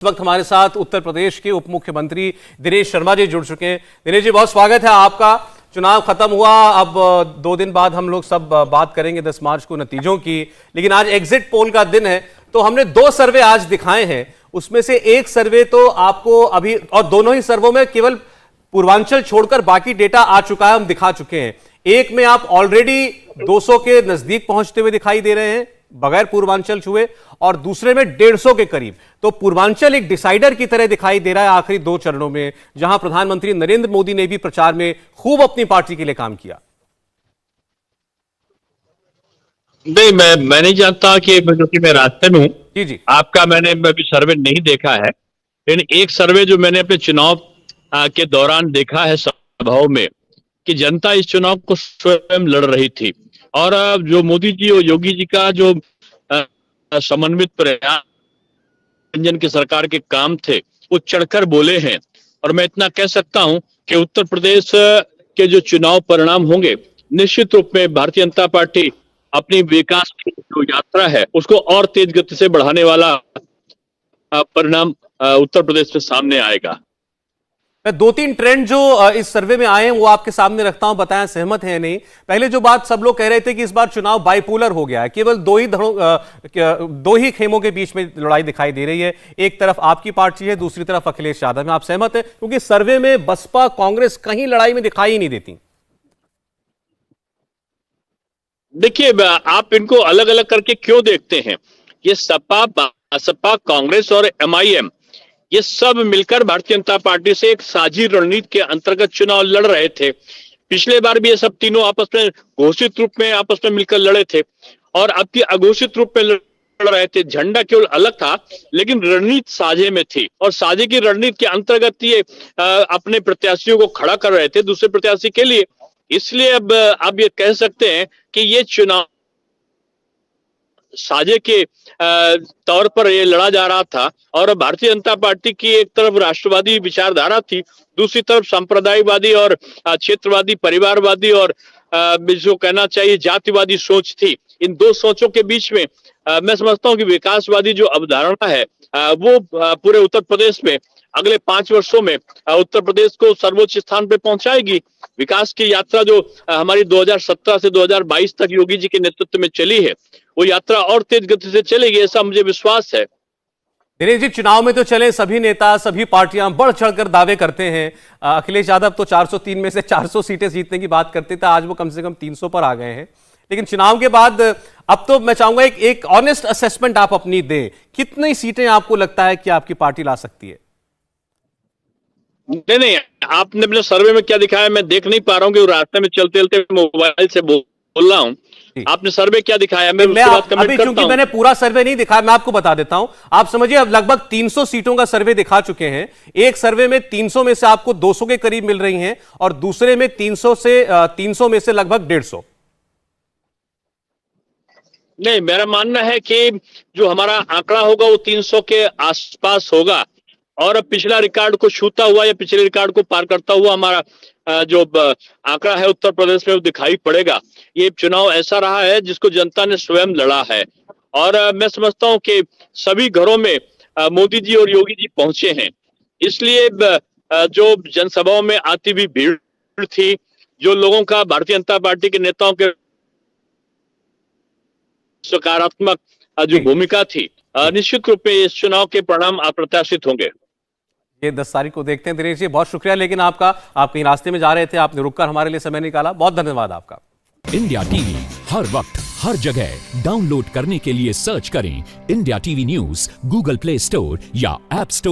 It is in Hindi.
इस वक्त हमारे साथ उत्तर प्रदेश के उप मुख्यमंत्री दिनेश शर्मा जी जुड़ चुके हैं। दिनेश जी, बहुत स्वागत है आपका। चुनाव खत्म हुआ, अब 2 दिन बाद हम लोग सब बात करेंगे 10 मार्च को नतीजों की, लेकिन आज एग्जिट पोल का दिन है, तो हमने 2 सर्वे आज दिखाए हैं। उसमें से एक सर्वे तो आपको अभी, और दोनों ही सर्वों में केवल पूर्वांचल छोड़कर बाकी डेटा आ चुका है, हम दिखा चुके हैं। एक में आप ऑलरेडी 200 के नजदीक पहुंचते हुए दिखाई दे रहे हैं बगैर पूर्वांचल छुए, और दूसरे में 150 के करीब। तो पूर्वांचल एक डिसाइडर की तरह दिखाई दे रहा है आखिरी 2 चरणों में, जहां प्रधानमंत्री नरेंद्र मोदी ने भी प्रचार में खूब अपनी पार्टी के लिए काम किया। नहीं, मैं नहीं जानता कि क्योंकि मैं रास्ते में हूँ। जी जी, आपका मैंने अभी सर्वे नहीं देखा है, लेकिन एक सर्वे जो मैंने अपने चुनाव के दौरान देखा है सभाओं में, कि जनता इस चुनाव को स्वयं लड़ रही थी, और जो मोदी जी और योगी जी का जो समन्वित प्रयास रंजन की सरकार के काम थे, वो चढ़कर बोले हैं। और मैं इतना कह सकता हूं कि उत्तर प्रदेश के जो चुनाव परिणाम होंगे, निश्चित रूप में भारतीय जनता पार्टी अपनी विकास की जो यात्रा है उसको और तेज गति से बढ़ाने वाला परिणाम उत्तर प्रदेश में सामने आएगा। मैं 2-3 ट्रेंड जो इस सर्वे में आए हैं वो आपके सामने रखता हूं, बताएं सहमत है नहीं। पहले जो बात सब लोग कह रहे थे कि इस बार चुनाव बाइपोलर हो गया है, केवल 2 ही खेमों के बीच में लड़ाई दिखाई दे रही है। एक तरफ आपकी पार्टी है, दूसरी तरफ अखिलेश यादव है। आप सहमत हैं? क्योंकि सर्वे में बसपा कांग्रेस कहीं लड़ाई में दिखाई ही नहीं देती। देखिए, आप इनको अलग अलग करके क्यों देखते हैं? ये सपा, बसपा, कांग्रेस और MIM, ये सब मिलकर भारतीय जनता पार्टी से एक साझी रणनीति के अंतर्गत चुनाव लड़ रहे थे। पिछले बार भी ये सब तीनों आपस में घोषित रूप में आपस में मिलकर लड़े थे, और अब की अघोषित रूप में लड़ रहे थे। झंडा केवल अलग था, लेकिन रणनीति साझे में थी, और साझे की रणनीति के अंतर्गत ये अपने प्रत्याशियों को खड़ा कर रहे थे दूसरे प्रत्याशी के लिए। इसलिए अब आप ये कह सकते हैं कि ये चुनाव साझे के तौर पर ये लड़ा जा रहा था, और भारतीय जनता पार्टी की एक तरफ राष्ट्रवादी विचारधारा थी, दूसरी तरफ सांप्रदायिकवादी और क्षेत्रवादी, परिवारवादी और जो कहना चाहिए जातिवादी सोच थी। इन 2 सोचों के बीच में मैं समझता हूं कि विकासवादी जो अवधारणा है वो पूरे उत्तर प्रदेश में अगले 5 वर्षों में उत्तर प्रदेश को सर्वोच्च स्थान पे पहुंचाएगी। विकास की यात्रा जो हमारी 2017 से 2022 तक योगी जी के नेतृत्व में चली है, वो यात्रा और तेज गति से चलेगी, ऐसा मुझे विश्वास है। दिनेश जी, चुनाव में तो चले सभी नेता, सभी पार्टियां बढ़ चढ़कर दावे करते हैं। अखिलेश यादव तो 403 में से 400 सीटें जीतने की बात करते थे, आज वो कम से कम 300 पर आ गए हैं। लेकिन चुनाव के बाद अब तो मैं चाहूंगा एक ऑनेस्ट असेसमेंट आप अपनी दें। कितनी सीटें आपको लगता है कि आपकी पार्टी ला सकती है? नहीं, आपने अपने सर्वे में क्या दिखाया मैं देख नहीं पा रहा हूँ, कि रास्ते में चलते चलते मोबाइल से बोल रहा हूँ। आपने सर्वे क्या दिखाया? मैं अभी चूंकि मैंने पूरा सर्वे नहीं दिखाया, मैं आपको बता देता हूं। आप समझिए, अब लगभग 300 सीटों का सर्वे दिखा चुके हैं। एक सर्वे में 300 में से आपको 200 के करीब मिल रही हैं, और दूसरे में 300 में से लगभग 150। नहीं, मेरा मानना है कि जो हमारा आंकड़ा होगा वो 300 के आसपास होगा, और पिछला रिकॉर्ड को छूता हुआ या पिछले रिकॉर्ड को पार करता हुआ हमारा जो आंकड़ा है उत्तर प्रदेश में वो दिखाई पड़ेगा। ये चुनाव ऐसा रहा है जिसको जनता ने स्वयं लड़ा है, और मैं समझता हूं कि सभी घरों में मोदी जी और योगी जी पहुंचे हैं। इसलिए जो जनसभाओं में आती हुई भीड़ थी, जो लोगों का भारतीय जनता पार्टी के नेताओं के सकारात्मक जो भूमिका थी, निश्चित रूप में इस चुनाव के परिणाम अप्रत्याशित होंगे। ये 10 तारीख को देखते हैं। दिनेश जी, बहुत शुक्रिया लेकिन आपका। आप कहीं रास्ते में जा रहे थे, आपने रुककर हमारे लिए समय निकाला, बहुत धन्यवाद आपका। इंडिया टीवी हर वक्त हर जगह डाउनलोड करने के लिए सर्च करें India TV news Google play store या ऐप स्टोर।